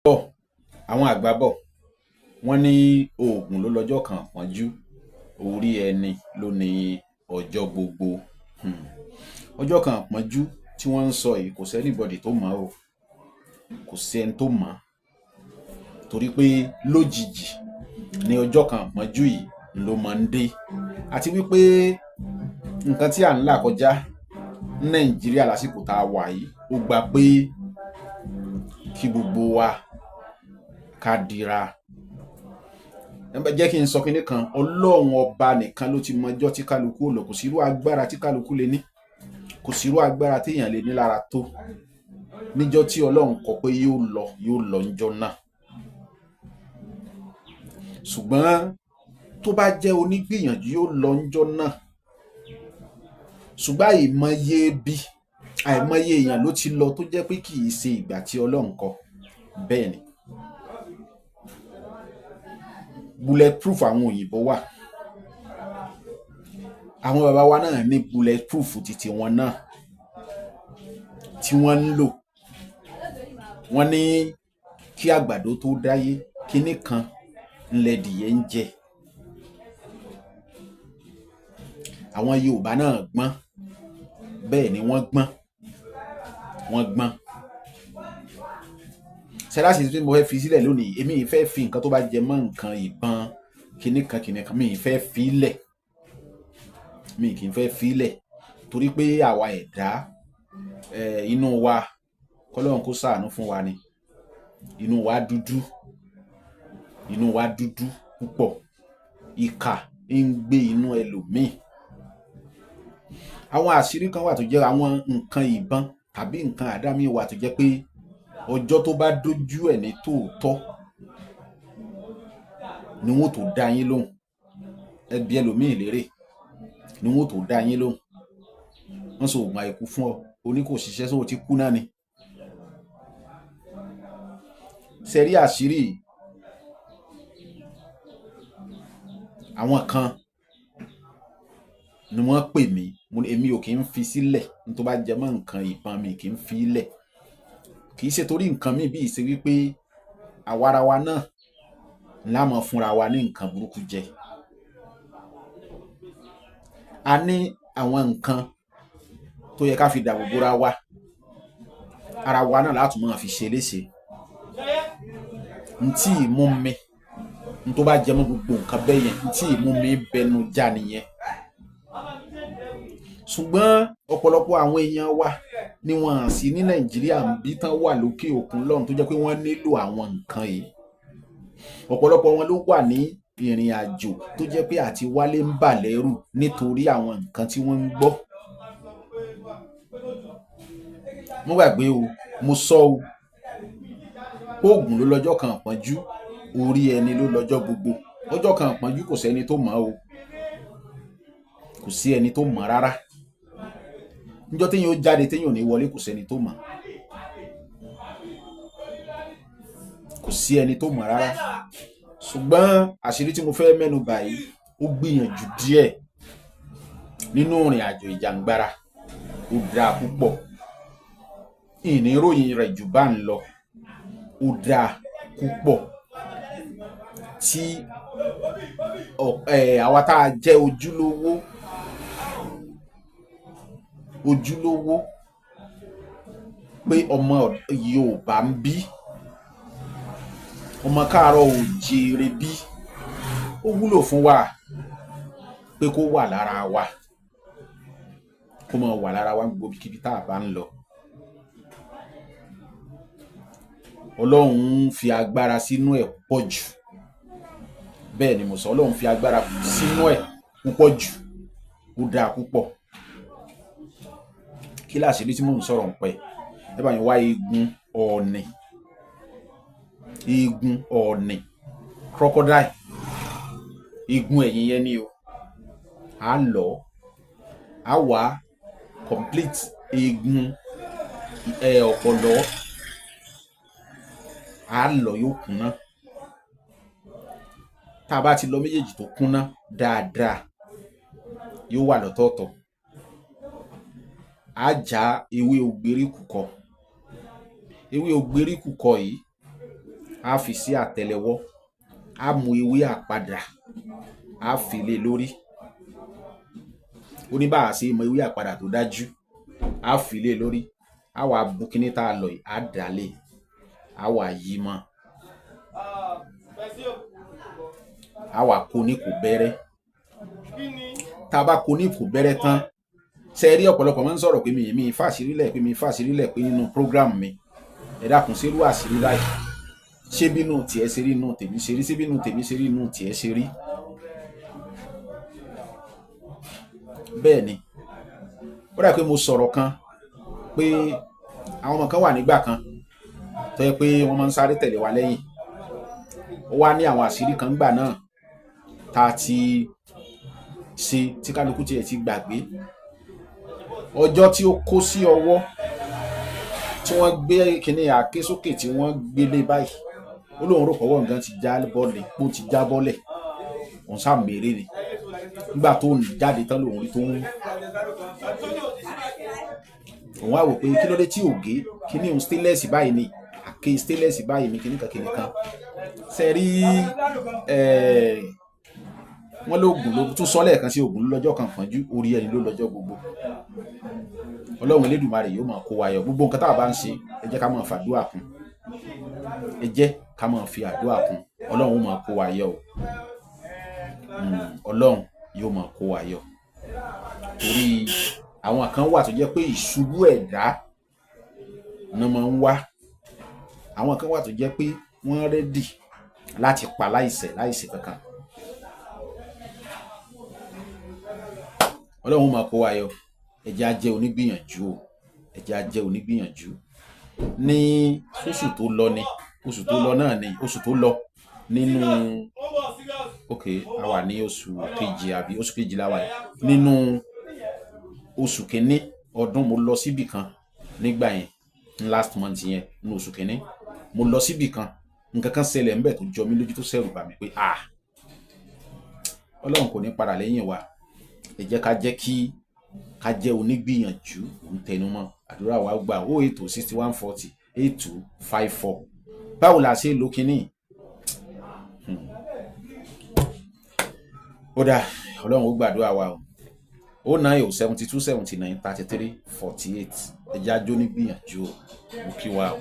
bọ̀ àwọn àgbà bọ̀ wọ́n ní oògùn ló lọ́jọ́ kan pọ́njú orí ẹni ló ní ọjọ́ gbogbo. Ọjọ́ kan pọ́njú tí wọ́n ń sọ yìí kò sẹ́nìbọ̀dì tó mọ̀ o, kò sẹ́ni tó mọ̀ torí pé lójijì ní ọjọ́ kan pọ́njú yìí ló máa ń dé, àti wípé nǹkan tí à ń là kọjá ní Nàìjíríà lásìkò tá a wà yìí ó gba pé kí gbogbo wa ká dira. Jẹ́ kí n sọ kinní kan, Ọlọ́run ọba nìkan ló ti mọjọ́ tí kálukú ò lọ, kò sírú agbára tí kálukú lè ní, kò sírú agbára téèyàn lè ní lára tó níjọ́ tí Ọlọ́run kọ pé yóò lọ níjọ́ náà. Ṣùgbọ́n tó bá jẹ́ onígbìyànjú yóò lọ níjọ́ náà, ṣùgbọ́n àìmọye èèyàn ló ti lọ tó jẹ́ pé kì í ṣe ìgbà tí Ọlọ́run kọ. Bẹ́ẹ̀ ni bulletproof àwọn òyìnbó wà, àwọn bàbá wa náà ní bulletproof títí wọn náà tí wọ́n ń lò. Wọ́n ní kí àgbàdo tó dáyé kinní kan ńlẹ̀dìyẹ ń jẹ. Àwọn Yorùbá náà gbọ́n, bẹ́ẹ̀ ni wọ́n gbọ́n. Sẹ́láṣì tí mo fẹ́ fi sílẹ̀ lónìí, èmi ì fẹ́ fi nǹkan tó bá jẹ mọ́ nǹkan ìbọn kinní kan mi ì fẹ́ fi lẹ̀, mi kì í fẹ́ fi lẹ̀ torí pé àwa ẹ̀dá inú wa kọ́lọ́run kó ṣàánú fún wa ni, inú wa dúdú púpọ̀, ìkà ń gbé inú ẹlòmíì. Àwọn àṣírí kan wà tó jẹ́ àwọn nǹkan ìbọn tàbí nǹkan àdámì wà tó jẹ́ pé ọjọ́ tó bá dójú ẹ̀ ní tòótọ́ ni wọ́n tó dá yín lóhùn, ẹbí ẹlòmíì lérè ni wọ́n tó dá yín lóhùn. Wọ́n sọ oògùn àìkú fún ọ, oní kò ṣiṣẹ́ sóò ti kú náà ni. Sẹ́rí àṣírí àwọn kan ni wọ́n pè mí, èmi ò kì í fi sílẹ̀ ní tó bá jẹ mọ́ nǹkan ìbọn, mi kì í fi lẹ̀. Kì í ṣe torí nǹkan míì bí ìṣe wípé àwarawa náà lámọ̀ fúnra wa ní nǹkan burúkú jẹ. A ní àwọn nǹkan tó yẹ ká fi dáàbò bóra wa, ara wa náà látùn máa fi ṣe léṣe. Ntí ìmú mi ní tó bá jẹ mọ́ gbogbo nǹkan bẹ́ẹ̀ yẹn, ntí ìmú mi bẹnu já nìyẹn. Ṣùgbọ́n ọ̀pọ̀lọpọ̀ àwọn èèyàn wa ni wọ́n sì ní Nàìjíríà ń bí tán wà lókè òkun lọ́run tó jẹ́ pé wọ́n nílò àwọn nǹkan yìí. Ọ̀pọ̀lọpọ̀ wọn ló wà ní ìrìn àjò tó jẹ́ pé àti wálé ń bà lẹ́rù nítorí àwọn nǹkan tí wọ́n ń gbọ́. Mo gbàgbé o, mo sọ o, oògùn ló lọ́jọ́ kan pọ́njú orí ẹni ló lọ́jọ́ gbogbo. Ọjọ́ kan pọ́njú kò sẹ́ni tó mọ̀ o, kò sí ẹni tó mọ̀ rárá. Níjọ́ téèyàn ó jáde téèyàn ò ní wọlé kò sẹ́ni tó mọ̀, kò sí ẹni tó mọ̀ rárá. Ṣùgbọ́n àṣírí tí mo fẹ́ mẹ́nu báyìí ó gbìyànjú díẹ̀ nínú ìrìn àjò ìjàngbara, ó dáa púpọ̀. Ìní ìròyìn rẹ̀ jù bá ń lọ, ó dáa púpọ̀ tí àwa tá a jẹ́ ojúlówó pé ọmọ Yorùbá ń bí, ọmọ káàárọ̀ oòjíire bí, ó wúlò fún wa pé kó wà lára wa, kó máa wà lára wa gbogbo kíbi tá a bá ń lọ. Ọlọ́run ń fi agbára sínú ẹ̀ púpọ̀ jù, bẹ́ẹ̀ ni mo sọ, Ọlọ́run fi agbára sínú ẹ̀ púpọ̀ jù, ó dáa púpọ̀. Kí láṣìírí tí mò ń sọ̀rọ̀ ń pẹ́? Ẹ bá yín wá eegun ọ̀ọ̀nì crocodile, eegun ẹ̀yìn yẹn ni o. A lọ, a wá complete eegun ọ̀pọ̀lọ́, a lọ yóò kúnná. Tá a bá ti lọ méjèèjì tó kúnná dáadáa, yóò wà lọ́tọ̀ọ̀tọ̀. A já ewé ògbéríkùkọ. Ewé ògbéríkùkọ yìí á fi sí àtẹ́lẹwọ́, á mú ewé àpadà, á fi lé lórí. Ó ní bá a ṣe mọ ewé àpadà tó dájú, á fi lé lórí, á wá bu kíní tá a lọ yìí, á dà lé, á wá yí mọ́, á wá kó ní kò bẹ́rẹ́. Tá a bá kó ní kò bẹ́rẹ́ tán, ṣe rí ọ̀pọ̀lọpọ̀ máa ń sọ̀rọ̀ pé mi fàṣírí lẹ̀ pé nínú program mi, ẹ dákun ṣe irú àṣírí láì, ṣé bínú tiẹ̀ ṣe rí inú tèmi ṣe rí, ṣé bínú tèmi ṣe rí inú tiẹ̀ ṣe rí. Bẹ́ẹ̀ ni ó dà pé mo sọ̀rọ̀ kan pé àwọn ọmọ kan wà nígbà kan tó yẹ pé wọ́n máa ń sáré tẹ̀lé wa lẹ́yìn. Ó wá ní àwọn àṣírí kan gbà náà tá a ti ṣe tí kálukú tiẹ̀ ti gbàgbé. Ọjọ́ tí ó kó sí ọwọ́ tí wọ́n gbé kíní àáké sókè tí wọ́n gbélé báyìí, ó lóun rò pọ̀wọ́ nǹkan ti já bọ́lẹ̀, ó ti já bọ́lẹ̀, òun sá mèrè ni. Nígbà tó ń jáde tán lòun rí tó ń, òun wá wò pé kí ló dé tí ò gé kíní òun stainless báyìí ni, àáké stainless báyìí ni kíní kan. Ṣe rí wọ́n lóògùn ló tún sọ lẹ́ẹ̀kan sí ògùn lọ́jọ́ kan pọ́njú, orí ẹni ló lọ́jọ́ gbogbo. Ọlọ́run Elédùmarè yóò máa kó wa yọ. Gbogbo nǹkan tá a bá ń ṣe, ẹ jẹ́ ká máa fàdúrà kún, ẹ jẹ́ ká máa fi àdúrà kún. Ọlọ́run ó máa kó wa yọ o. Ọlọ́run yóò máa kó wa yọ. Torí àwọn kan wà tó jẹ́ pé ìṣubú ẹ̀dá ni máa ń wá. Àwọn kan wà tó jẹ́ pé wọ́n rẹ́dì láti pa láìṣẹ̀ kankan. Ọlọ́run máa kó wa yọ. Ẹ jẹ́ á jẹ́ onígbìyànjú o, ẹ jẹ́ á jẹ́ onígbìyànjú. Ní oṣù tó lọ ni, oṣù tó lọ náà ni, oṣù tó lọ nínú, a wà ní oṣù kejì àbí oṣù kejì la wà yìí. Nínú oṣù kìíní ọdún mo lọ síbì kan nígbà yẹn, last month yẹn, nínú oṣù kìíní mo lọ síbì kan, nǹkan kan ṣẹlẹ̀ ńbẹ̀ tó jọ mí lójú tó ṣẹ̀rù bà mí pé Ọlọ́run kò ní padà lẹ́yìn wa. Ẹ jẹ́ ká jẹ́ onígbìyànjú, òun tẹnumọ́. Àdúrà wa gbà 080 61 40 8254. Báwo la ṣe lo kíní? Ó dà, Ọlọ́run ó gbàdúrà wa o. 090 72 79 33 48. Ẹ jẹ́ á jẹ́ onígbìyànjú o, mo kí wa o.